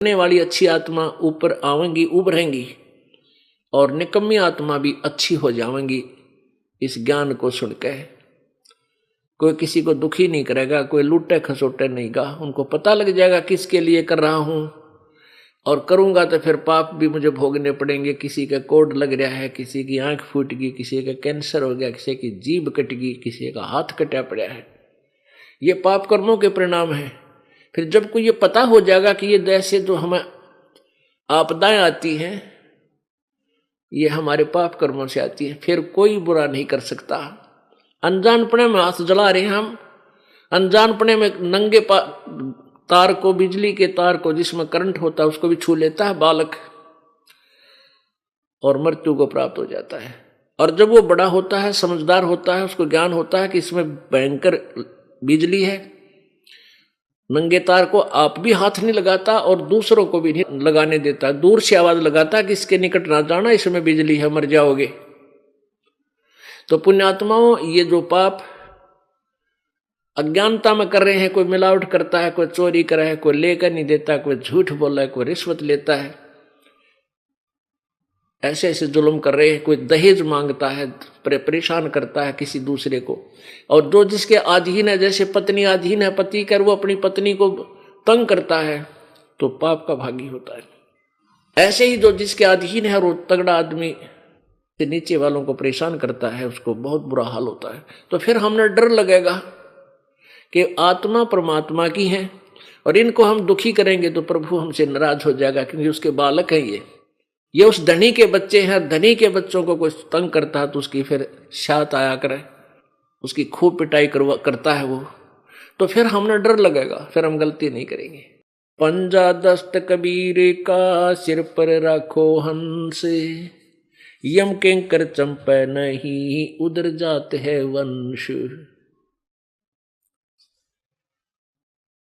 करने वाली अच्छी आत्मा ऊपर आवेंगी, उभरेंगी, और निकम्मी आत्मा भी अच्छी हो जाएंगी। इस ज्ञान को सुनकर कोई किसी को दुखी नहीं करेगा, कोई लूटे खसोटे नहीं गा। उनको पता लग जाएगा किसके लिए कर रहा हूं, और करूंगा तो फिर पाप भी मुझे भोगने पड़ेंगे। किसी का कोड लग रहा है, किसी की आंख फूट गई, किसी का कैंसर हो गया, किसी की जीभ कट गई, किसी का हाथ कटा पड़ा है। ये पाप कर्मों के परिणाम है। फिर जब कोई ये पता हो जाएगा कि ये जैसे जो हमें आपदाएं आती हैं ये हमारे पाप कर्मों से आती है, फिर कोई बुरा नहीं कर सकता। अनजानपने में हाथ जला रहे हैं हम, अनजानपने में नंगे तार को, बिजली के तार को जिसमें करंट होता है उसको भी छू लेता है बालक, और मृत्यु को प्राप्त हो जाता है। और जब वो बड़ा होता है, समझदार होता है, उसको ज्ञान होता है कि इसमें भयंकर बिजली है, नंगे तार को आप भी हाथ नहीं लगाता और दूसरों को भी नहीं लगाने देता, दूर से आवाज लगाता कि इसके निकट ना जाना, इसमें बिजली है, मर जाओगे। तो पुण्यात्माओं, ये जो पाप अज्ञानता में कर रहे हैं, कोई मिलावट करता है, कोई चोरी कर रहा है, कोई लेकर नहीं देता, कोई झूठ बोल रहा है, कोई रिश्वत लेता है, ऐसे ऐसे जुल्म कर रहे हैं, कोई दहेज मांगता है, परेशान करता है किसी दूसरे को। और जो जिसके अधीन है, जैसे पत्नी अधीन है पति कर, वो अपनी पत्नी को तंग करता है तो पाप का भागी होता है। ऐसे ही जो जिसके अधीन है, वो तगड़ा आदमी से नीचे वालों को परेशान करता है, उसको बहुत बुरा हाल होता है। तो फिर हमने डर लगेगा कि आत्मा परमात्मा की है, और इनको हम दुखी करेंगे तो प्रभु हमसे नाराज हो जाएगा, क्योंकि उसके बालक हैं ये उस धनी के बच्चे हैं। धनी के बच्चों को कोई तंग करता है तो उसकी फिर शात आया करे, उसकी खूब पिटाई करता है वो, तो फिर हमने डर लगेगा, फिर हम गलती नहीं करेंगे। पंजा दस्त कबीर का सिर पर रखो हंस, यम किंकर चंपे नहीं उधर जाते है वंश।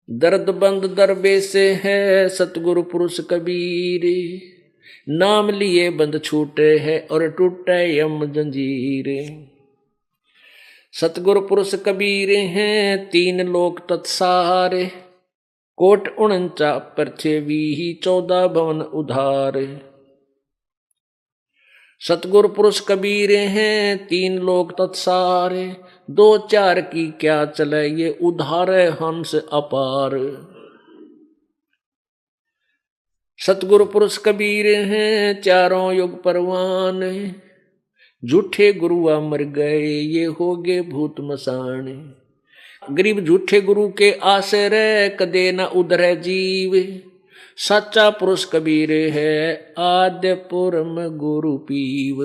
दर्द बंद दरबे से है सतगुरु पुरुष कबीर, नाम लिए बंद छूटे है और टूटे यम जंजीर। सतगुरु पुरुष कबीर हैं 3 लोक तत्सारे, कोट 49 पृथ्वी 14 भवन उधार। सतगुरु पुरुष कबीर हैं 3 लोक तत्सारे, 2 4 की क्या चले ये उधार हंस अपार। सतगुरु पुरुष कबीर हैं 4 युग परवान, झूठे गुरुआ मर गए ये हो गए भूत मसान। गरीब झूठे गुरु के आश्रय कदे न उधरे जीव, सच्चा पुरुष कबीर है आद्य पुरम गुरु पीव।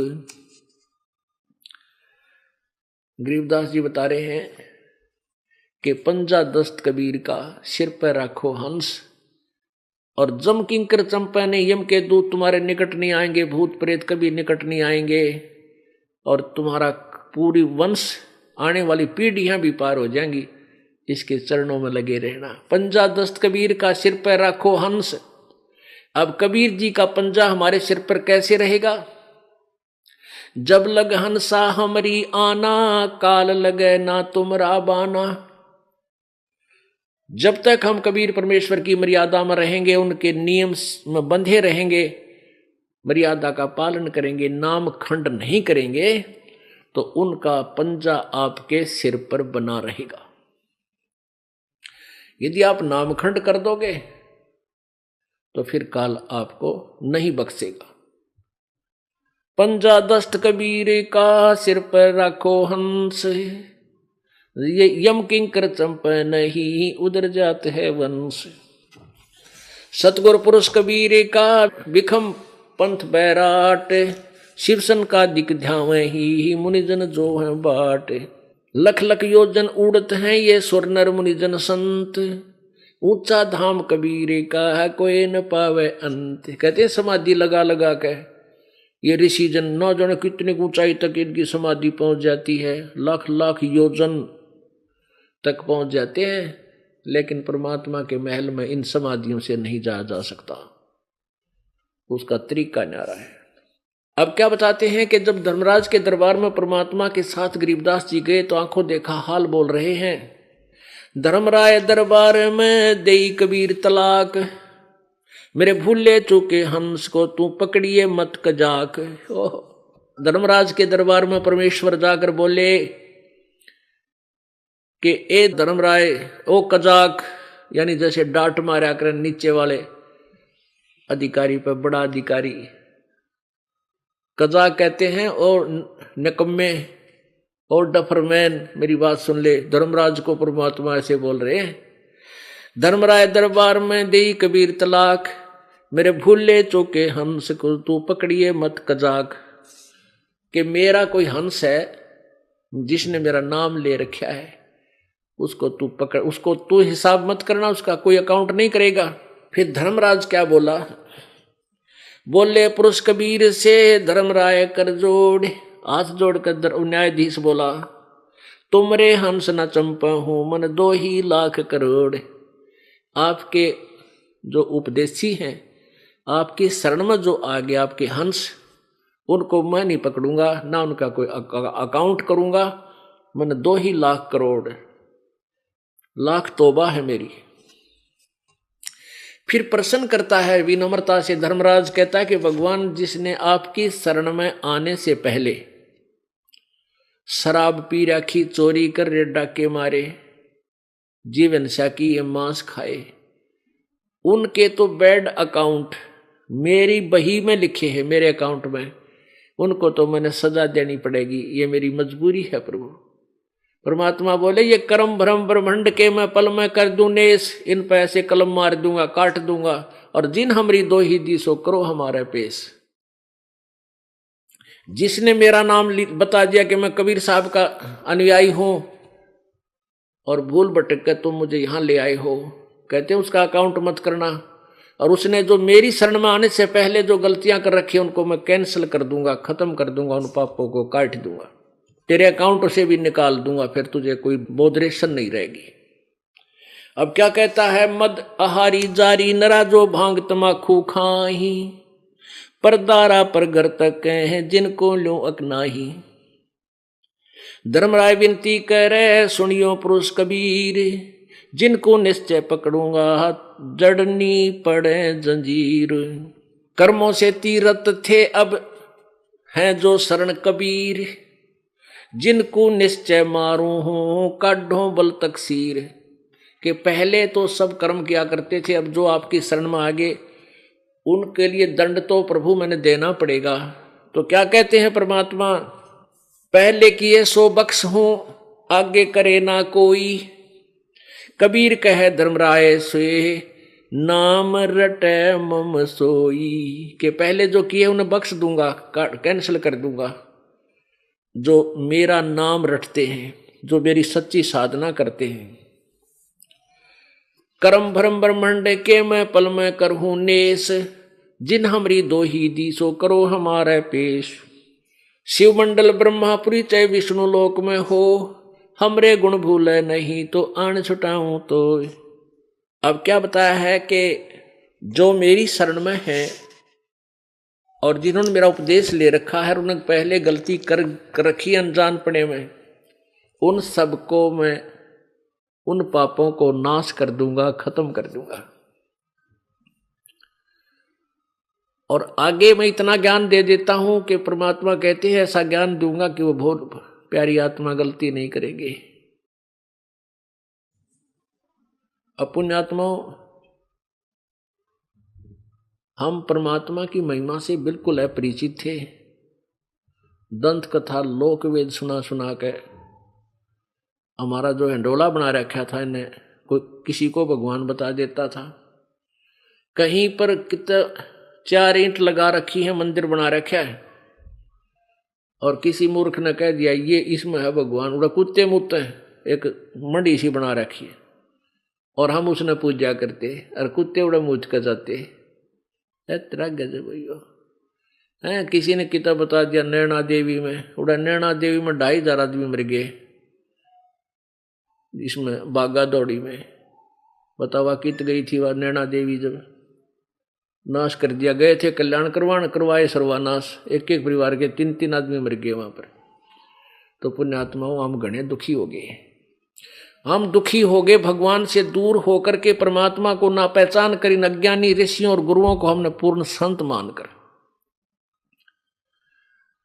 गरीबदास जी बता रहे हैं कि पंजा दस्त कबीर का सिर पर रखो हंस, और जम किंकर चंपा ने यम के दूत तुम्हारे निकट नहीं आएंगे, भूत प्रेत कभी निकट नहीं आएंगे, और तुम्हारा पूरी वंश आने वाली पीढ़ियां भी पार हो जाएंगी। इसके चरणों में लगे रहना। पंजा दस्त कबीर का सिर पर रखो हंस। अब कबीर जी का पंजा हमारे सिर पर कैसे रहेगा? जब लग हंसा हमारी आना, काल लगे ना तुमरा बाना। जब तक हम कबीर परमेश्वर की मर्यादा में रहेंगे, उनके नियम में बंधे रहेंगे, मर्यादा का पालन करेंगे, नाम खंड नहीं करेंगे, तो उनका पंजा आपके सिर पर बना रहेगा। यदि आप नामखंड कर दोगे तो फिर काल आपको नहीं बख्शेगा। पंजा दस्त कबीर का सिर पर रखो हंस, ये यम किंकर चंपे नहीं उधर जाते है वंश। सतगुरु पुरुष कबीर का विखम पंथ बैराट, शिवसन का दिक ध्यावे ही मुनिजन जो है बाट। लख लख योजन उड़त हैं ये सुर नर मुनिजन संत, ऊंचा धाम कबीर का है कोई न पावे अंत। कहते हैं समाधि लगा लगा के ये ऋषि जन न जाने कितनी ऊंचाई तक इनकी समाधि पहुंच जाती है, लाख लाख योजन तक पहुंच जाते हैं, लेकिन परमात्मा के महल में इन समाधियों से नहीं जाया जा सकता। उसका तरीका न्यारा है। अब क्या बताते हैं कि जब धर्मराज के दरबार में परमात्मा के साथ गरीबदास जी गए तो आंखों देखा हाल बोल रहे हैं। धर्मराय दरबार में देई कबीर तलाक, मेरे भूले चूके हंस को तू पकड़िए मत कजाक। ओह, धर्मराज के दरबार में परमेश्वर जाकर बोले कि ए धर्मराय, ओ कजाक, यानी जैसे डांट मारा कर नीचे वाले अधिकारी पर बड़ा अधिकारी कजाक कहते हैं। और निकम्मे और डफरमैन, मेरी बात सुन ले। धर्मराज को परमात्मा ऐसे बोल रहे हैं। धर्मराय दरबार में दे कबीर तलाक, मेरे भूले चौके हंस को तू पकड़िए मत कजाक। कि मेरा कोई हंस है जिसने मेरा नाम ले रखा है, उसको तू पकड़, उसको तू हिसाब मत करना, उसका कोई अकाउंट नहीं करेगा। फिर धर्मराज क्या बोला? बोले पुरुष कबीर से धर्मराय कर जोड़, हाथ जोड़कर न्यायाधीश बोला, तुमरे हंस न चंपा हूं मन 2 लाख करोड़। आपके जो उपदेशी हैं, आपकी शरण में जो आ गए आपके हंस, उनको मैं नहीं पकड़ूंगा, ना उनका कोई अकाउंट करूंगा। मन 2 लाख करोड़, लाख तौबा है मेरी। फिर प्रश्न करता है विनम्रता से धर्मराज, कहता है कि भगवान, जिसने आपकी शरण में आने से पहले शराब पी रखी, चोरी कर रे डाके मारे, जीवन साकी ये मांस खाए, उनके तो बैड अकाउंट मेरी बही में लिखे हैं, मेरे अकाउंट में, उनको तो मैंने सजा देनी पड़ेगी, ये मेरी मजबूरी है प्रभु। परमात्मा बोले, ये कर्म भ्रम ब्रह्मंड के मैं पल में कर दूं नेस, इन पे ऐसे कलम मार दूंगा, काट दूंगा, और जिन हमरी 2 दिसो करो हमारे पेश। जिसने मेरा नाम बता दिया कि मैं कबीर साहब का अनुयायी हूं और भूल भटक कर तुम मुझे यहां ले आए हो, कहते हैं उसका अकाउंट मत करना। और उसने जो मेरी शरण में आने से पहले जो गलतियां कर रखी उनको मैं कैंसिल कर दूंगा, खत्म कर दूंगा, उन पापों को काट दूंगा, तेरे अकाउंट से भी निकाल दूंगा, फिर तुझे कोई बोधरेशन नहीं रहेगी। अब क्या कहता है? मद आहारी जारी नरा जो भांग तमाखू खाही, परदारा पर घर तक हैं जिनको लो अकनाही। धर्मराय विनती करे सुनियो पुरुष कबीर, जिनको निश्चय पकड़ूंगा जड़नी पड़े जंजीर। कर्मों से तीरथ थे अब हैं जो शरण कबीर, जिनको निश्चय मारूं हूं काढ़ो बल तकसीर। कि पहले तो सब कर्म किया करते थे, अब जो आपकी शरण में आगे उनके लिए दंड तो प्रभु मैंने देना पड़ेगा। तो क्या कहते हैं परमात्मा? पहले किए सो बख्श हूं आगे करे ना कोई, कबीर कहे धर्मराय से नाम रटे मम सोई। के पहले जो किए उन्हें बख्श दूंगा, कैंसिल कर दूंगा। जो मेरा नाम रटते हैं, जो मेरी सच्ची साधना करते हैं। कर्म भ्रम ब्रह्मंड के मैं पल में करहूं नेस, जिन हमरी 2 दिसो करो हमारे पेश। शिव मंडल ब्रह्मापुरी चाहे विष्णु लोक में हो, हमरे गुण भूले नहीं तो आन छुटाऊं तो। अब क्या बताया है कि जो मेरी शरण में है और जिन्होंने मेरा उपदेश ले रखा है, उन्होंने पहले गलती कर रखी अनजानपने में, उन सबको मैं उन पापों को नाश कर दूंगा, खत्म कर दूंगा। और आगे मैं इतना ज्ञान दे देता हूं कि परमात्मा कहते हैं ऐसा ज्ञान दूंगा कि वो बहुत प्यारी आत्मा गलती नहीं करेंगे। अपुण्यात्माओं, हम परमात्मा की महिमा से बिल्कुल अपरिचित थे। दंत कथा लोक वेद सुना सुना के हमारा जो हिंडोला बना रखा था, इन्हें कोई किसी को भगवान बता देता था। कहीं पर कितना 4 ईंट लगा रखी है, मंदिर बना रखा है, और किसी मूर्ख ने कह दिया ये इसमें है भगवान, उड़ा कुत्ते मुत्ते एक मंडी सी बना रखी है और हम उसने पूजा करते और कुत्ते उड़ा मुझ कर जाते। तेरा गजब भैया है। किसी ने किताब बता दिया नैना देवी में, उड़ा नैना देवी में 2500 आदमी मर गए, इसमें बागा दौड़ी में। बतावा कित गई थी वह नैना देवी, जब नाश कर दिया। गए थे कल्याण करवाए सर्वानाश, एक एक परिवार के 3-3 आदमी मर गए वहां पर। तो पुण्यात्माओं हम घने दुखी हो गए। हम दुखी हो गए, भगवान से दूर होकर के परमात्मा को ना पहचान कर इन अज्ञानी ऋषियों और गुरुओं को हमने पूर्ण संत मानकर,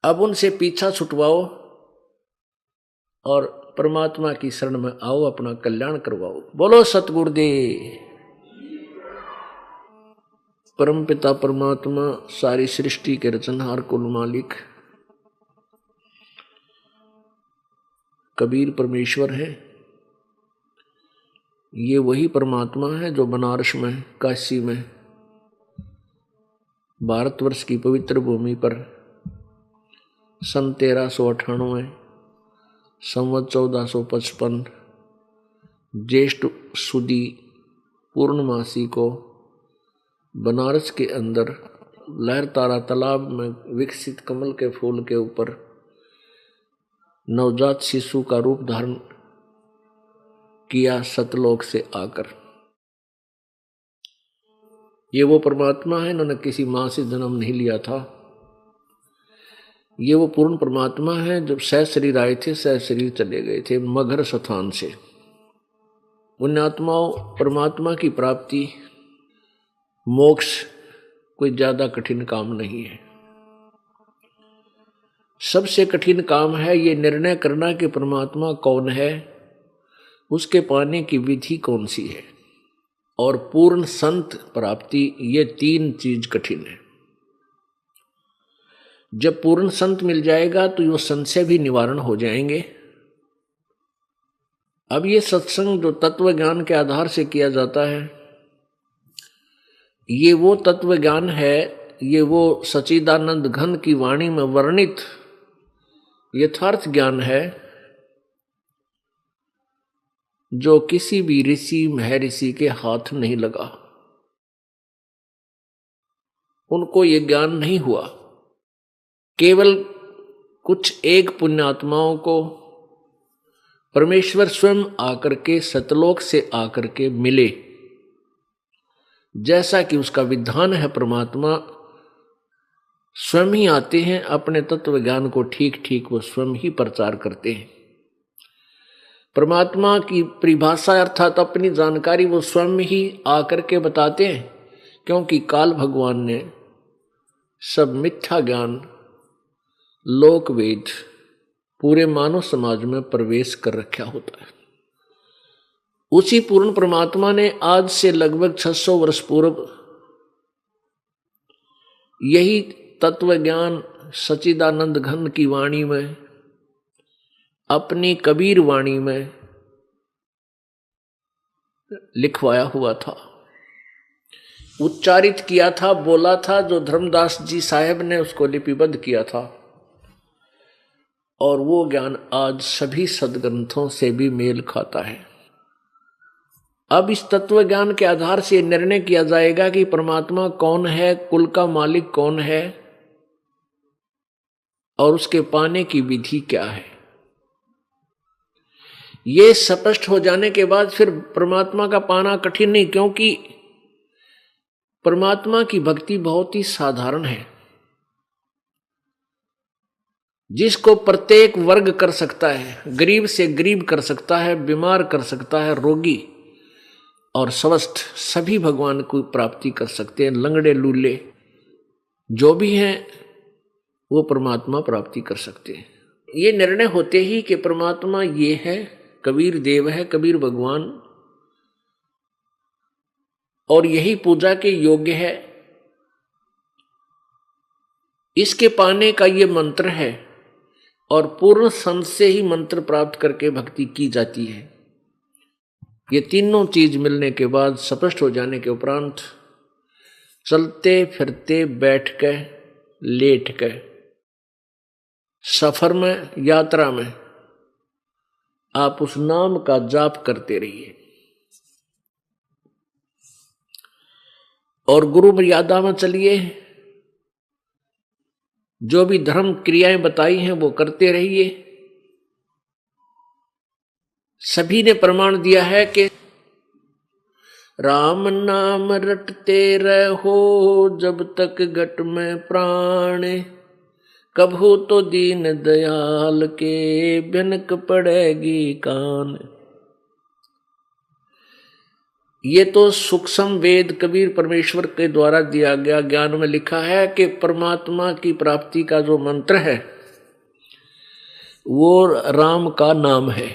अब उनसे पीछा छुटवाओ और परमात्मा की शरण में आओ, अपना कल्याण करवाओ। बोलो सतगुरुदेव। परम पिता परमात्मा सारी सृष्टि के रचनहार कुल मालिक कबीर परमेश्वर है। ये वही परमात्मा है जो बनारस में, काशी में, भारतवर्ष की पवित्र भूमि पर सन 1398 संवत 1455 ज्येष्ठ सुदी पूर्णमासी को बनारस के अंदर लहरतारा तालाब में विकसित कमल के फूल के ऊपर नवजात शिशु का रूप धारण किया सतलोक से आकर। ये वो परमात्मा है, इन्होंने किसी मां से जन्म नहीं लिया था। ये वो पूर्ण परमात्मा है, जब सह शरीर आए थे सह शरीर चले गए थे मगर स्थान से। पुण्यात्माओं, परमात्मा की प्राप्ति मोक्ष कोई ज्यादा कठिन काम नहीं है। सबसे कठिन काम है ये निर्णय करना कि परमात्मा कौन है, उसके पाने की विधि कौन सी है, और पूर्ण संत प्राप्ति, ये तीन चीज कठिन है। जब पूर्ण संत मिल जाएगा तो ये संशय भी निवारण हो जाएंगे। अब ये सत्संग जो तत्व ज्ञान के आधार से किया जाता है, ये वो तत्व ज्ञान है, ये वो सच्चिदानंद घन की वाणी में वर्णित यथार्थ ज्ञान है जो किसी भी ऋषि महर्षि के हाथ नहीं लगा। उनको ये ज्ञान नहीं हुआ। केवल कुछ एक पुण्यात्माओं को परमेश्वर स्वयं आकर के सतलोक से आकर के मिले, जैसा कि उसका विधान है। परमात्मा स्वयं ही आते हैं, अपने तत्व ज्ञान को ठीक ठीक वो स्वयं ही प्रचार करते हैं। परमात्मा की परिभाषा अर्थात अपनी जानकारी वो स्वयं ही आकर के बताते हैं, क्योंकि काल भगवान ने सब मिथ्या ज्ञान लोक वेद पूरे मानव समाज में प्रवेश कर रखा होता है। उसी पूर्ण परमात्मा ने आज से लगभग 600 वर्ष पूर्व यही तत्व ज्ञान सच्चिदानंद घन की वाणी में, अपनी कबीर वाणी में लिखवाया हुआ था, उच्चारित किया था, बोला था, जो धर्मदास जी साहेब ने उसको लिपिबद्ध किया था। और वो ज्ञान आज सभी सदग्रंथों से भी मेल खाता है। अब इस तत्व ज्ञान के आधार से निर्णय किया जाएगा कि परमात्मा कौन है, कुल का मालिक कौन है, और उसके पाने की विधि क्या है। ये स्पष्ट हो जाने के बाद फिर परमात्मा का पाना कठिन नहीं, क्योंकि परमात्मा की भक्ति बहुत ही साधारण है, जिसको प्रत्येक वर्ग कर सकता है। गरीब से गरीब कर सकता है, बीमार कर सकता है, रोगी और स्वस्थ सभी भगवान को प्राप्ति कर सकते हैं। लंगड़े लूले जो भी हैं वो परमात्मा प्राप्ति कर सकते हैं। ये निर्णय होते ही कि परमात्मा ये है, कबीर देव है, कबीर भगवान, और यही पूजा के योग्य है, इसके पाने का ये मंत्र है, और पूर्ण संत से ही मंत्र प्राप्त करके भक्ति की जाती है। ये तीनों चीज मिलने के बाद, स्पष्ट हो जाने के उपरांत, चलते फिरते, बैठ के, लेट के, सफर में, यात्रा में आप उस नाम का जाप करते रहिए। और गुरु मर्यादा में चलिए, जो भी धर्म क्रियाएं बताई हैं वो करते रहिए। सभी ने प्रमाण दिया है कि राम नाम रटते रहो जब तक घट में प्राण, कभू तो दीन दयाल के भनक पड़ेगी कान। ये तो सूक्ष्म वेद कबीर परमेश्वर के द्वारा दिया गया ज्ञान में लिखा है कि परमात्मा की प्राप्ति का जो मंत्र है वो राम का नाम है।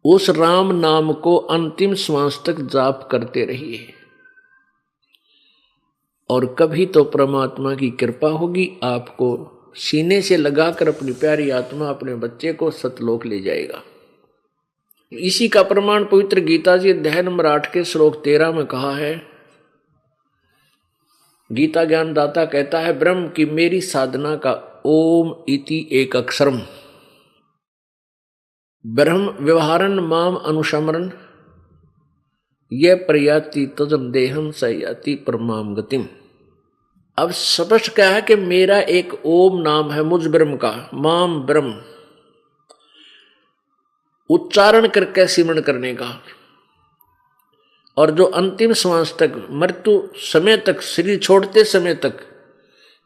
उस राम नाम को अंतिम श्वास तक जाप करते रहिए और कभी तो परमात्मा की कृपा होगी, आपको सीने से लगाकर अपनी प्यारी आत्मा अपने बच्चे को सतलोक ले जाएगा। इसी का प्रमाण पवित्र गीता जी अध्याय नंबर 8 के श्लोक 13 में कहा है। गीता ज्ञान दाता कहता है, ब्रह्म की मेरी साधना का ओम इति एक अक्षरम ब्रह्म व्यवहारन माम अनुशमरन यह प्रयाति तजम देहम सयाति परमाम गतिम। अब स्पष्ट क्या है कि मेरा एक ओम नाम है मुझ ब्रह्म का, माम ब्रह्म उच्चारण करके सिमरण करने का, और जो अंतिम श्वास तक मृत्यु समय तक शरीर छोड़ते समय तक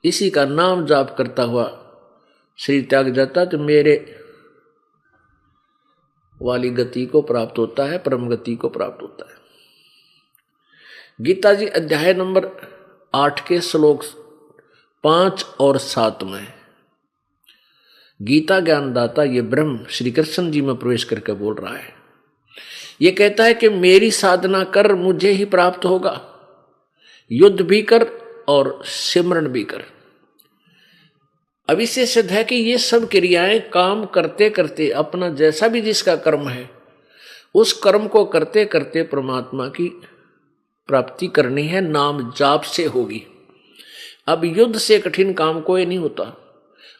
इसी का नाम जाप करता हुआ शरीर त्याग जाता तो मेरे वाली गति को प्राप्त होता है, परम गति को प्राप्त होता है। गीता जी अध्याय नंबर 8 के श्लोक 5 और 7 में गीता ज्ञानदाता ये ब्रह्म श्री कृष्ण जी में प्रवेश करके बोल रहा है। ये कहता है कि मेरी साधना कर मुझे ही प्राप्त होगा, युद्ध भी कर और सिमरण भी कर। अब इससे सिद्ध है कि ये सब क्रियाएं काम करते करते अपना जैसा भी जिसका कर्म है उस कर्म को करते करते परमात्मा की प्राप्ति करनी है, नाम जाप से होगी। अब युद्ध से कठिन काम कोई नहीं होता।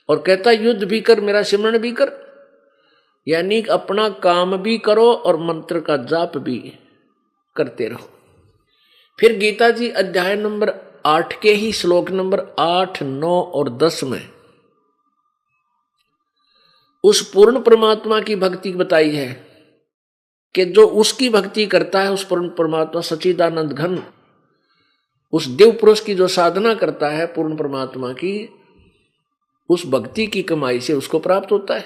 और कहता युद्ध भी कर मेरा सिमरण भी कर, यानी अपना काम भी करो और मंत्र का जाप भी करते रहो। फिर गीता जी अध्याय नंबर 8 के ही श्लोक नंबर 8, 9 और 10 में उस पूर्ण परमात्मा की भक्ति बताई है कि जो उसकी भक्ति करता है उस पूर्ण परमात्मा सच्चिदानंद घन उस देव पुरुष की जो साधना करता है पूर्ण परमात्मा की, उस भक्ति की कमाई से उसको प्राप्त होता है।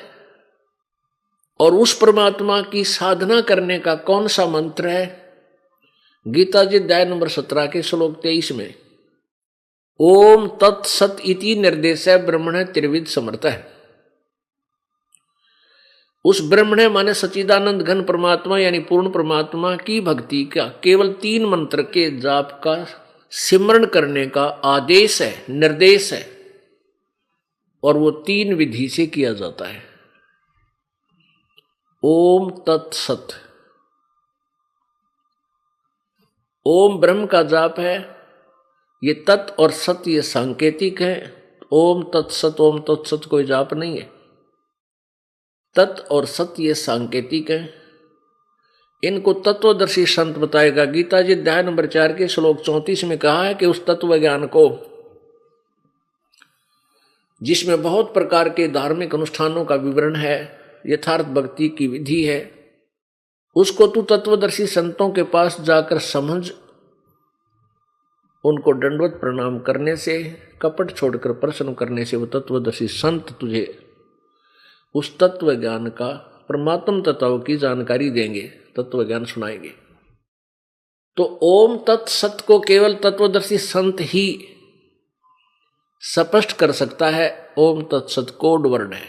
और उस परमात्मा की साधना करने का कौन सा मंत्र है? गीता जी अध्याय नंबर 17 के श्लोक 23 में ओम तत्सत इति निर्देश ब्रह्मण त्रिविध समर्थ है। उस ब्रह्मण माने सच्चिदानंद घन परमात्मा यानी पूर्ण परमात्मा की भक्ति का केवल 3 मंत्र के जाप का सिमरण करने का आदेश है, निर्देश है, और वो 3 विधि से किया जाता है। ओम तत्सत, ओम ब्रह्म का जाप है, ये तत् और सत ये सांकेतिक है। ओम तत्सत कोई जाप नहीं है। तत् और सत ये सांकेतिक है। इनको तत्वदर्शी संत बताएगा। गीता जी अध्याय नंबर 4 के श्लोक 34 में कहा है कि उस तत्व ज्ञान को जिसमें बहुत प्रकार के धार्मिक अनुष्ठानों का विवरण है, यथार्थ भक्ति की विधि है, उसको तू तत्वदर्शी संतों के पास जाकर समझ, उनको दंडवत प्रणाम करने से, कपट छोड़कर प्रश्न करने से वो तत्वदर्शी संत तुझे उस तत्व ज्ञान का परमात्म तत्व की जानकारी देंगे, तत्व ज्ञान सुनाएंगे। तो ओम तत्सत को केवल तत्वदर्शी संत ही स्पष्ट कर सकता है। ओम तत्सत कोड वर्ड है।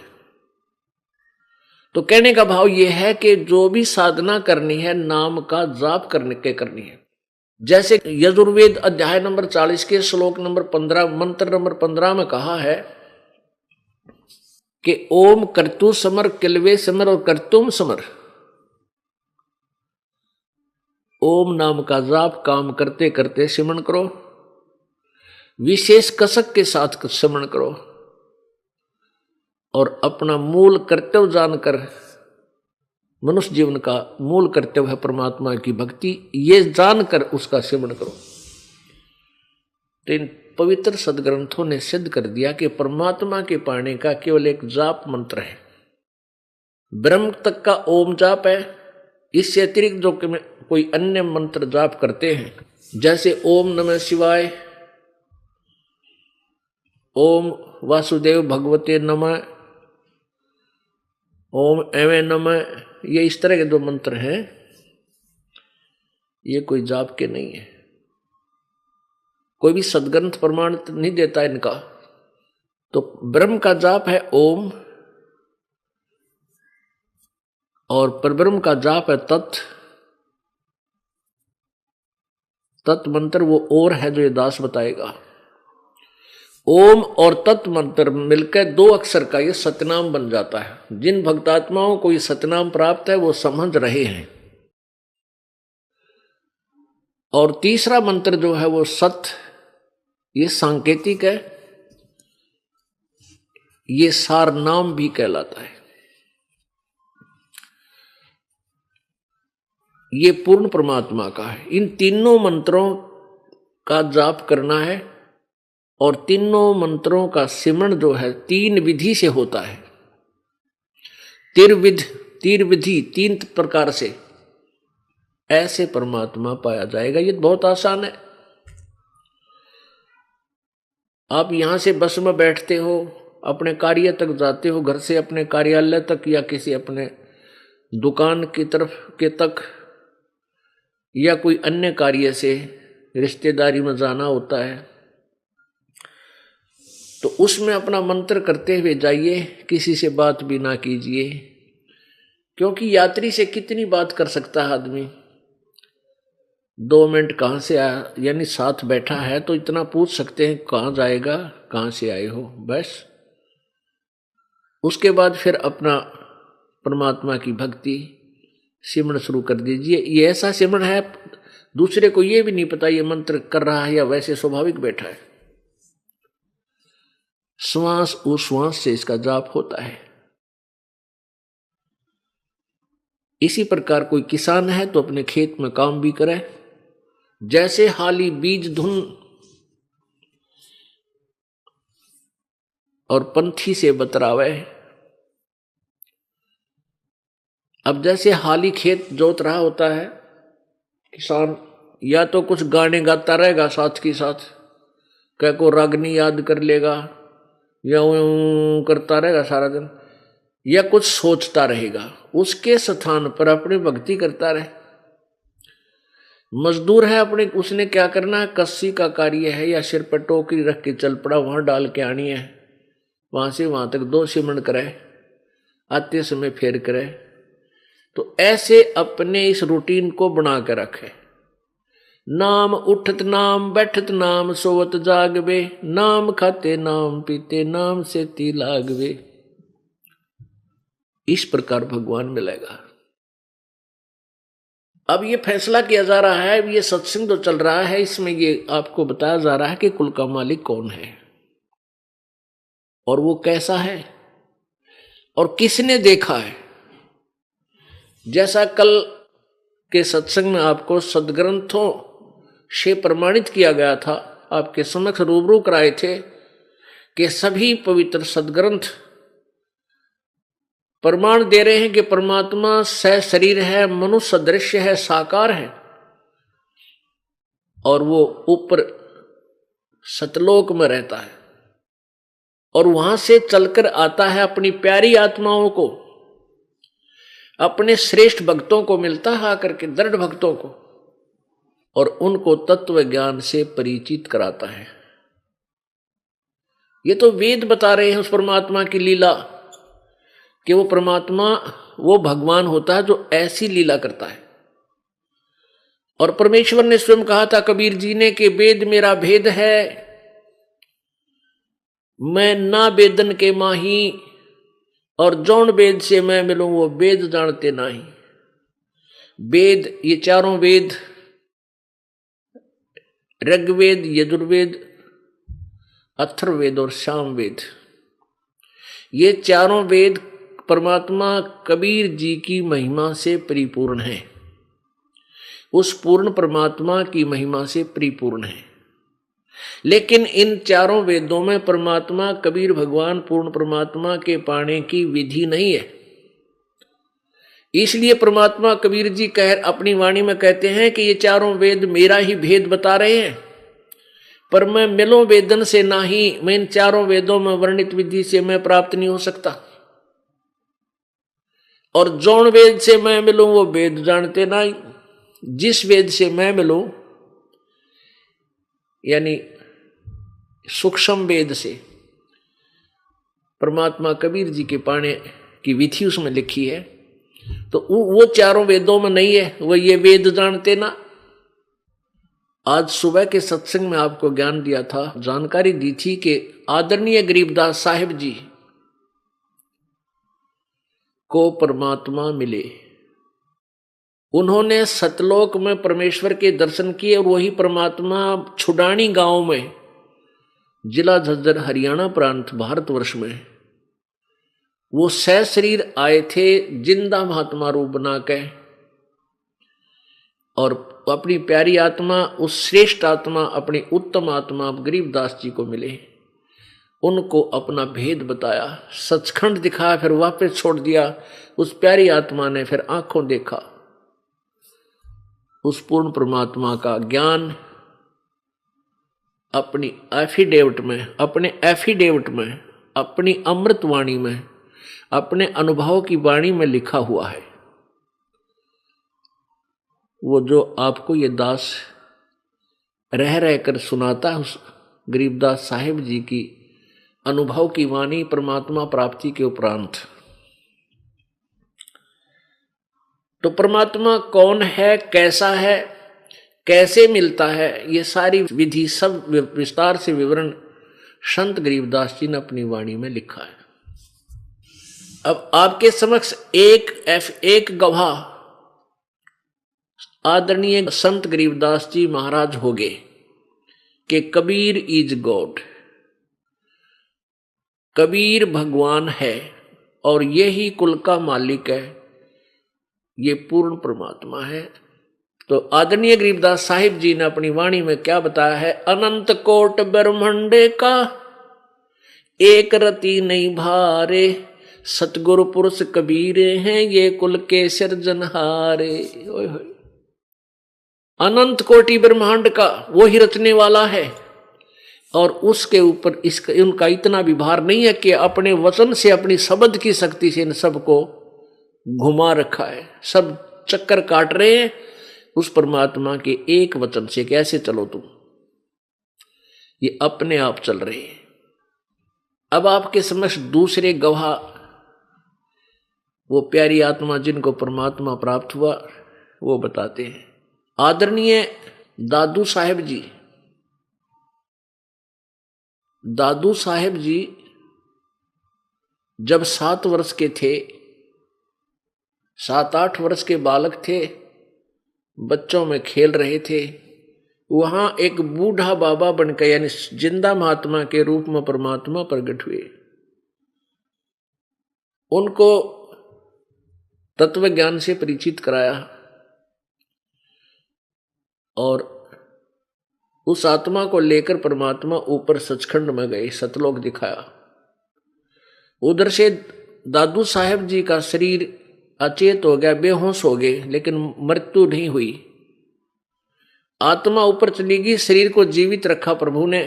तो कहने का भाव यह है कि जो भी साधना करनी है नाम का जाप करनी है। जैसे यजुर्वेद अध्याय नंबर 40 के श्लोक नंबर 15 मंत्र नंबर 15 में कहा है कि ओम कर्तु समर किलवे समर और कर्तुम समर। ओम नाम का जाप काम करते करते सिमरण करो, विशेष कसक के साथ सिमरण करो, और अपना मूल कर्तव्य जानकर, मनुष्य जीवन का मूल कर्तव्य है परमात्मा की भक्ति, ये जानकर उसका सिमरण करो। तो इन पवित्र सदग्रंथों ने सिद्ध कर दिया कि परमात्मा के पाने का केवल एक जाप मंत्र है। ब्रह्म तक का ओम जाप है। इससे अतिरिक्त जो कोई अन्य मंत्र जाप करते हैं, जैसे ओम नमः शिवाय, ओम वासुदेव भगवते नमः, ओम एवं नमः, ये इस तरह के जो मंत्र हैं ये कोई जाप के नहीं है, कोई भी सदग्रंथ प्रमाण नहीं देता इनका। तो ब्रह्म का जाप है ओम, और परब्रह्म का जाप है तत्। तत् मंत्र वो और है जो ये दास बताएगा। ओम और तत् मंत्र मिलकर 2 अक्षर का ये सतनाम बन जाता है। जिन भक्तात्माओं को ये सतनाम प्राप्त है वो समझ रहे हैं। और तीसरा मंत्र जो है वो सत, ये सांकेतिक है, ये सार नाम भी कहलाता है। ये पूर्ण परमात्मा का है। इन तीनों मंत्रों का जाप करना है, और तीनों मंत्रों का सिमरण जो है 3 विधि से होता है। तीर विधि 3 प्रकार से ऐसे परमात्मा पाया जाएगा। ये बहुत आसान है। आप यहां से बस में बैठते हो, अपने कार्य तक जाते हो, घर से अपने कार्यालय तक या किसी अपने दुकान की तरफ के तक, या कोई अन्य कार्य से रिश्तेदारी में जाना होता है, तो उसमें अपना मंत्र करते हुए जाइए, किसी से बात भी ना कीजिए, क्योंकि यात्री से कितनी बात कर सकता है आदमी। 2 मिनट कहाँ से आया, यानी साथ बैठा है तो इतना पूछ सकते हैं कहाँ जाएगा, कहाँ से आए हो, बस। उसके बाद फिर अपना परमात्मा की भक्ति सिमरण शुरू कर दीजिए। ये ऐसा सिमरण है दूसरे को ये भी नहीं पता ये मंत्र कर रहा है या वैसे स्वाभाविक बैठा है। श्वास उश्वास से इसका जाप होता है। इसी प्रकार कोई किसान है तो अपने खेत में काम भी करे, जैसे हाली बीज धुन और पंथी से बतरावे। अब जैसे हाली खेत जोत रहा होता है किसान, या तो कुछ गाने गाता रहेगा साथ के साथ, क्या को रागनी याद कर लेगा या करता रहेगा सारा दिन, या कुछ सोचता रहेगा, उसके स्थान पर अपनी भक्ति करता रहे। मजदूर है अपने, उसने क्या करना है, कस्सी का कार्य है या सिर पर टोकरी रख के चल पड़ा, वहां डाल के आनी है, वहां से वहां तक 2 सिमरण करे, आते समय फेर करे। तो ऐसे अपने इस रूटीन को बना के रखे। नाम उठत नाम बैठत नाम सोवत जागवे, नाम खाते नाम पीते नाम से ती लागवे। इस प्रकार भगवान मिलेगा। अब ये फैसला किया जा रहा है, ये सत्संग जो चल रहा है इसमें ये आपको बताया जा रहा है कि कुल का मालिक कौन है और वो कैसा है और किसने देखा है। जैसा कल के सत्संग में आपको सदग्रंथों से प्रमाणित किया गया था, आपके समक्ष रूबरू कराए थे कि सभी पवित्र सदग्रंथ प्रमाण दे रहे हैं कि परमात्मा सह शरीर है, मनुष्य दृश्य है, साकार है, और वो ऊपर सतलोक में रहता है और वहां से चलकर आता है अपनी प्यारी आत्माओं को, अपने श्रेष्ठ भक्तों को मिलता है आकर के, दृढ़ भक्तों को, और उनको तत्व ज्ञान से परिचित कराता है। ये तो वेद बता रहे हैं उस परमात्मा की लीला, कि वो परमात्मा वो भगवान होता है जो ऐसी लीला करता है। और परमेश्वर ने स्वयं कहा था कबीर जी ने कि वेद मेरा भेद है, मैं ना वेदन के माही, और जौन वेद से मैं मिलूं वो वेद जानते नहीं। वेद, ये चारों वेद, ऋग्वेद, यजुर्वेद, अथर्ववेद और सामवेद, ये चारों वेद परमात्मा कबीर जी की महिमा से परिपूर्ण है, उस पूर्ण परमात्मा की महिमा से परिपूर्ण है। लेकिन इन चारों वेदों में परमात्मा कबीर भगवान पूर्ण परमात्मा के पाने की विधि नहीं है। इसलिए परमात्मा कबीर जी अपनी वाणी में कहते हैं कि ये चारों वेद मेरा ही भेद बता रहे हैं, पर मैं मिलो वेदन से नाही, मैं इन चारों वेदों में वर्णित विधि से मैं प्राप्त नहीं हो सकता। और जौन वेद से मैं मिलूं वो वेद जानते नहीं, जिस वेद से मैं मिलूं, यानी सूक्ष्म वेद से, परमात्मा कबीर जी के पाने की विधि उसमें लिखी है, तो वो चारों वेदों में नहीं है, वो ये वेद जानते ना। आज सुबह के सत्संग में आपको ज्ञान दिया था, जानकारी दी थी कि आदरणीय गरीबदास साहिब जी को परमात्मा मिले। उन्होंने सतलोक में परमेश्वर के दर्शन किए और वही परमात्मा छुडानी गांव में, जिला झज्जर, हरियाणा प्रांत, भारतवर्ष में, वो सशरीर आए थे जिंदा महात्मा रूप बना के, और अपनी प्यारी आत्मा, उस श्रेष्ठ आत्मा, अपनी उत्तम आत्मा गरीबदास जी को मिले। उनको अपना भेद बताया, सचखंड दिखाया, फिर वापस छोड़ दिया। उस प्यारी आत्मा ने फिर आंखों देखा उस पूर्ण परमात्मा का ज्ञान अपनी एफिडेविट में, अपनी अमृत वाणी में, अपने अनुभव की वाणी में लिखा हुआ है। वो जो आपको ये दास रह रहकर सुनाता है, उस गरीबदास साहिब जी की अनुभव की वाणी परमात्मा प्राप्ति के उपरांत। तो परमात्मा कौन है, कैसा है, कैसे मिलता है, ये सारी विधि सब विस्तार से विवरण संत गरीबदास जी ने अपनी वाणी में लिखा है। अब आपके समक्ष एक गवाह आदरणीय संत गरीबदास जी महाराज हो गए कि कबीर इज गॉड, कबीर भगवान है और यही कुल का मालिक है, ये पूर्ण परमात्मा है। तो आदरणीय गरीबदास साहिब जी ने अपनी वाणी में क्या बताया है, अनंत कोट ब्रह्मांड का एक रति नहीं भारे, सतगुरु पुरुष कबीर हैं ये कुल के सिरजनहारे। अनंत कोटि ब्रह्मांड का वो ही रचने वाला है, और उसके ऊपर उनका इतना विभार नहीं है कि अपने वचन से, अपनी शब्द की शक्ति से इन सबको घुमा रखा है। सब चक्कर काट रहे हैं उस परमात्मा के एक वचन से, कैसे चलो तुम, ये अपने आप चल रहे हैं। अब आपके समक्ष दूसरे गवाह, वो प्यारी आत्मा जिनको परमात्मा प्राप्त हुआ, वो बताते हैं। आदरणीय दादू साहेब जी, दादू साहेब जी जब 7 वर्ष के थे, 7-8 वर्ष के बालक थे, बच्चों में खेल रहे थे, वहां एक बूढ़ा बाबा बनकर, यानी जिंदा महात्मा के रूप में परमात्मा प्रकट हुए। उनको तत्व ज्ञान से परिचित कराया और उस आत्मा को लेकर परमात्मा ऊपर सचखंड में गए, सतलोक दिखाया। उधर से दादू साहेब जी का शरीर अचेत हो गया, बेहोश हो गए, लेकिन मृत्यु नहीं हुई। आत्मा ऊपर चली गई, शरीर को जीवित रखा प्रभु ने।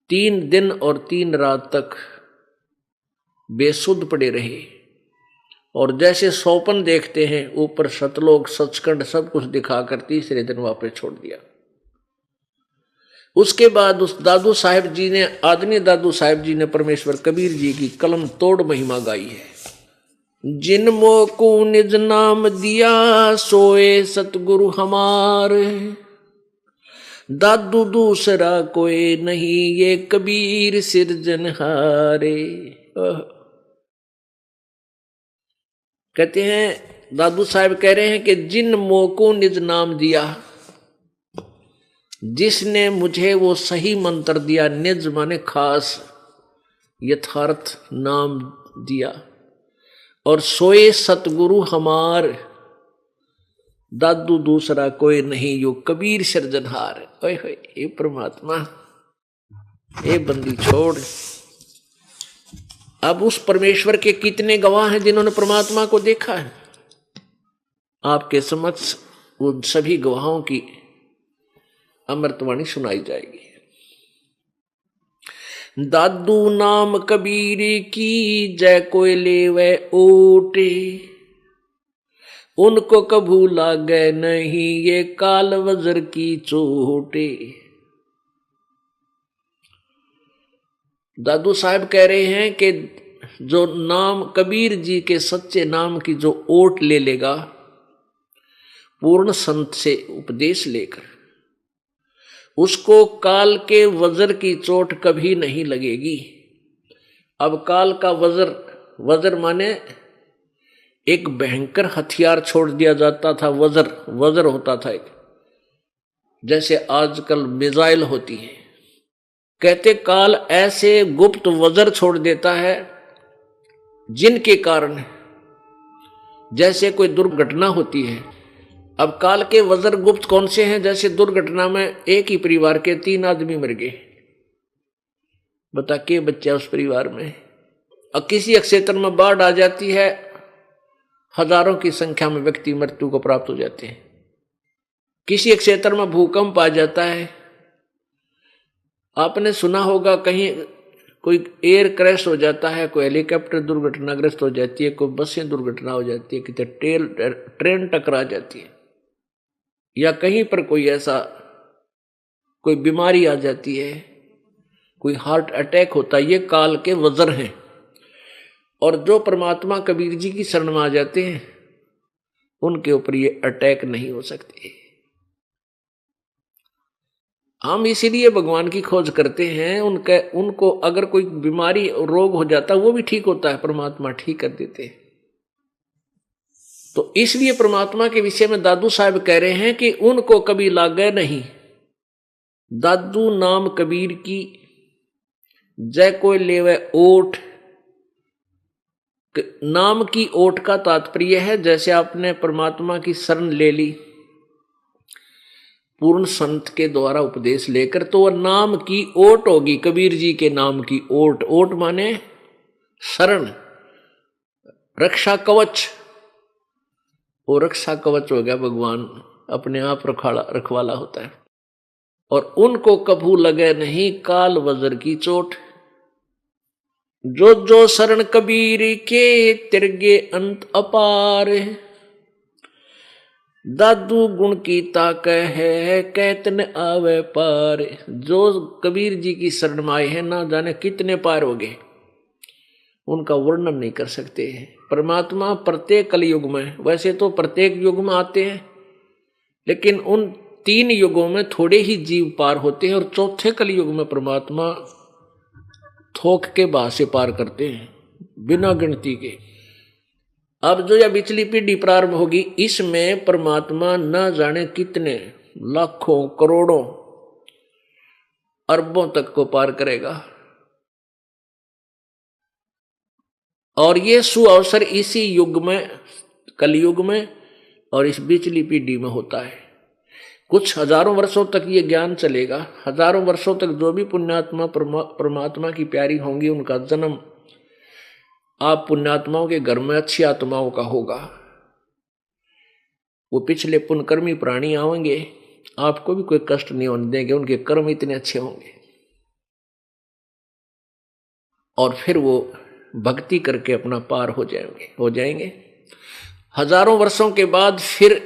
3 दिन और 3 रात तक बेसुध पड़े रहे, और जैसे सोपन देखते हैं ऊपर सतलोक, सचखंड सब कुछ दिखाकर तीसरे दिन वापस छोड़ दिया। उसके बाद उस दादू साहेब जी ने, आदरणीय दादू साहेब जी ने परमेश्वर कबीर जी की कलम तोड़ महिमा गाई है। जिन मोको निज नाम दिया सोए सतगुरु हमारे, दादू दूसरा कोई नहीं ये कबीर सिरजनहारे। कहते हैं, दादू साहब कह रहे हैं कि जिन मोको निज नाम दिया, जिसने मुझे वो सही मंत्र दिया, निज माने खास, यथार्थ नाम दिया, और सोए सतगुरु हमार, दादू दूसरा कोई नहीं यो कबीर सिरजनहार। ओए होए, ये परमात्मा, ये बंदी छोड़। अब उस परमेश्वर के कितने गवाह हैं जिन्होंने परमात्मा को देखा है? आपके समक्ष उन सभी गवाहों की अमृतवाणी सुनाई जाएगी। दादू नाम कबीर की जय कोय लेवे ओटे, उनको कभू लागे नहीं ये काल वज्र की चोटे। दादू साहब कह रहे हैं कि जो नाम कबीर जी के सच्चे नाम की जो ओट ले लेगा पूर्ण संत से उपदेश लेकर, उसको काल के वज्र की चोट कभी नहीं लगेगी। अब काल का वज्र, वज्र माने एक भयंकर हथियार छोड़ दिया जाता था। वज्र होता था एक, जैसे आजकल मिसाइल होती है। कहते काल ऐसे गुप्त वज्र छोड़ देता है जिनके कारण जैसे कोई दुर्घटना होती है। अब काल के वज्र गुप्त कौन से हैं? जैसे दुर्घटना में एक ही परिवार के 3 आदमी मर गए, बता के बच्चा उस परिवार में। अब किसी क्षेत्र में बाढ़ आ जाती है, हजारों की संख्या में व्यक्ति मृत्यु को प्राप्त हो जाते हैं। किसी क्षेत्र में भूकंप आ जाता है, आपने सुना होगा कहीं कोई एयर क्रैश हो जाता है, कोई हेलीकॉप्टर दुर्घटनाग्रस्त हो जाती है, कोई बसें दुर्घटना हो जाती है, कितने ट्रेन टकरा जाती है, या कहीं पर कोई ऐसा कोई बीमारी आ जाती है, कोई हार्ट अटैक होता है। ये काल के वज्र हैं। और जो परमात्मा कबीर जी की शरण में आ जाते हैं उनके ऊपर ये अटैक नहीं हो सकते। हम इसीलिए भगवान की खोज करते हैं। उनको अगर कोई बीमारी रोग हो जाता है वो भी ठीक होता है, परमात्मा ठीक कर देते हैं। तो इसलिए परमात्मा के विषय में दादू साहब कह रहे हैं कि उनको कभी लागे नहीं। दादू नाम कबीर की जय कोई लेवे ओठ। नाम की ओट का तात्पर्य है जैसे आपने परमात्मा की शरण ले ली पूर्ण संत के द्वारा उपदेश लेकर, तो वह नाम की ओट होगी। कबीर जी के नाम की ओट, ओट माने शरण, रक्षा कवच। वो रक्षा कवच हो गया, भगवान अपने आप रखवाला होता है। और उनको कभू लगे नहीं काल वज्र की चोट। जो जो शरण कबीर के तिरगे अंत अपार। दादू गुण की ताक है कैतन आवे पार। जो कबीर जी की शरण में आए हैं ना जाने कितने पार हो गए, उनका वर्णन नहीं कर सकते। परमात्मा प्रत्येक कलयुग में, वैसे तो प्रत्येक युग में आते हैं, लेकिन उन 3 युगों में थोड़े ही जीव पार होते हैं और चौथे कलयुग में परमात्मा थोक के बाह से पार करते हैं बिना गिनती के। अब जो यह पिछली पीढ़ी प्रारंभ होगी, इसमें परमात्मा न जाने कितने लाखों करोड़ों अरबों तक को पार करेगा। और ये सुअवसर इसी युग में, कलयुग में और इस पिछली पीढ़ी में होता है। कुछ हजारों वर्षों तक ये ज्ञान चलेगा। हजारों वर्षों तक जो भी पुण्यात्मा परमात्मा की प्यारी होंगी, उनका जन्म आप पुण्यात्माओं के घर में अच्छी आत्माओं का होगा। वो पिछले पुण्यकर्मी प्राणी आएंगे, आपको भी कोई कष्ट नहीं होने देंगे, उनके कर्म इतने अच्छे होंगे। और फिर वो भक्ति करके अपना पार हो जाएंगे। हजारों वर्षों के बाद फिर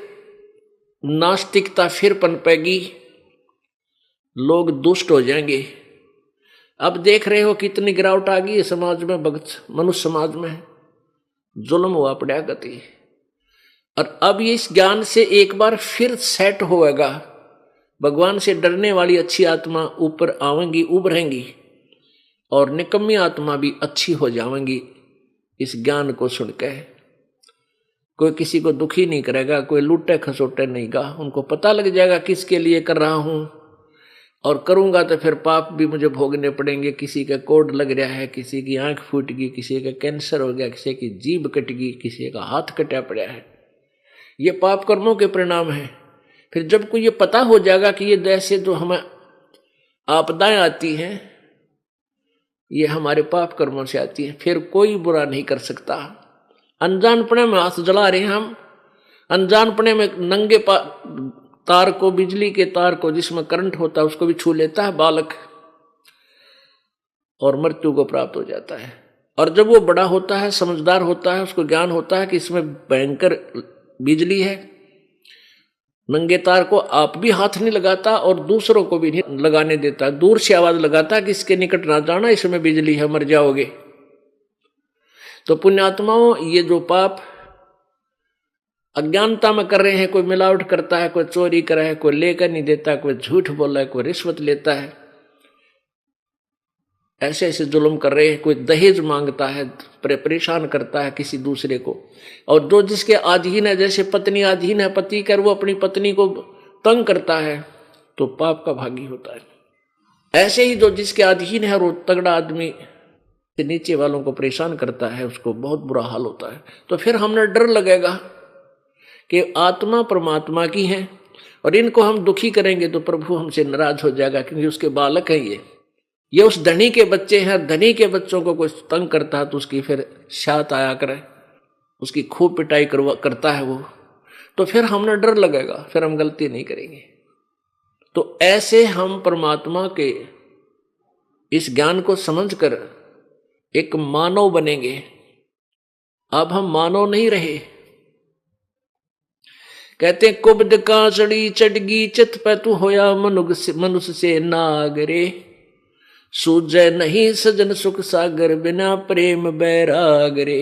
नास्तिकता फिर पनपेगी, लोग दुष्ट हो जाएंगे। अब देख रहे हो कितनी गिरावट आ गई है समाज में, भक्त मनुष्य समाज में जुल्म हुआ पड़ा गति। और अब इस ज्ञान से एक बार फिर सेट होएगा, भगवान से डरने वाली अच्छी आत्मा ऊपर आवेंगी, उभरेंगी, और निकम्मी आत्मा भी अच्छी हो जाएंगी इस ज्ञान को सुनकर। कोई किसी को दुखी नहीं करेगा, कोई लूटे खसोटे नहीं गा। उनको पता लग जाएगा किसके लिए कर रहा हूं, और करूंगा तो फिर पाप भी मुझे भोगने पड़ेंगे। किसी का कोड लग रहा है, किसी की आंख फूट गई, किसी का कैंसर हो गया, किसी की जीभ कट गई, किसी का हाथ कटा पड़ा है। ये पाप कर्मों के परिणाम है। फिर जब को ये पता हो जाएगा कि ये जैसे जो हमें आपदाएं आती हैं ये हमारे पाप कर्मों से आती है, फिर कोई बुरा नहीं कर सकता। अनजानपने में हाथ जला रहे हैं हम, अनजानपने में नंगे तार को, बिजली के तार को जिसमें करंट होता है उसको भी छू लेता है बालक, और मृत्यु को प्राप्त हो जाता है। और जब वो बड़ा होता है, समझदार होता है, उसको ज्ञान होता है कि इसमें भयंकर बिजली है, नंगे तार को आप भी हाथ नहीं लगाता और दूसरों को भी नहीं लगाने देता, दूर से आवाज लगाता कि इसके निकट ना जाना, इसमें बिजली है, मर जाओगे। तो पुण्यात्माओं, ये जो पाप अज्ञानता में कर रहे हैं, कोई मिलावट करता है, कोई चोरी कर रहा है, कोई लेकर नहीं देता, कोई झूठ बोल रहा है, कोई रिश्वत लेता है, ऐसे ऐसे जुल्म कर रहे हैं, कोई दहेज मांगता है, परेशान करता है किसी दूसरे को, और जो जिसके अधीन है, जैसे पत्नी अधीन है पति कर, वो अपनी पत्नी को तंग करता है तो पाप का भागी होता है। ऐसे ही जो जिसके अधीन है, वो तगड़ा आदमी नीचे वालों को परेशान करता है, उसको बहुत बुरा हाल होता है। तो फिर हमने डर लगेगा कि आत्मा परमात्मा की है और इनको हम दुखी करेंगे तो प्रभु हमसे नाराज हो जाएगा, क्योंकि उसके बालक हैं ये उस धनी के बच्चे हैं। धनी के बच्चों को कोई तंग करता है तो उसकी फिर शात आया करे, उसकी खूब पिटाई करता है वो, तो फिर हमने डर लगेगा, फिर हम गलती नहीं करेंगे। तो ऐसे हम परमात्मा के इस ज्ञान को समझकर एक मानव बनेंगे। अब हम मानव नहीं रहे। कहते कुब्द कांसड़ी चढ़गी चित पे तू होया मनुष्य से नागरे, सूझे नहीं सजन सुख सागर बिना प्रेम बैराग रे।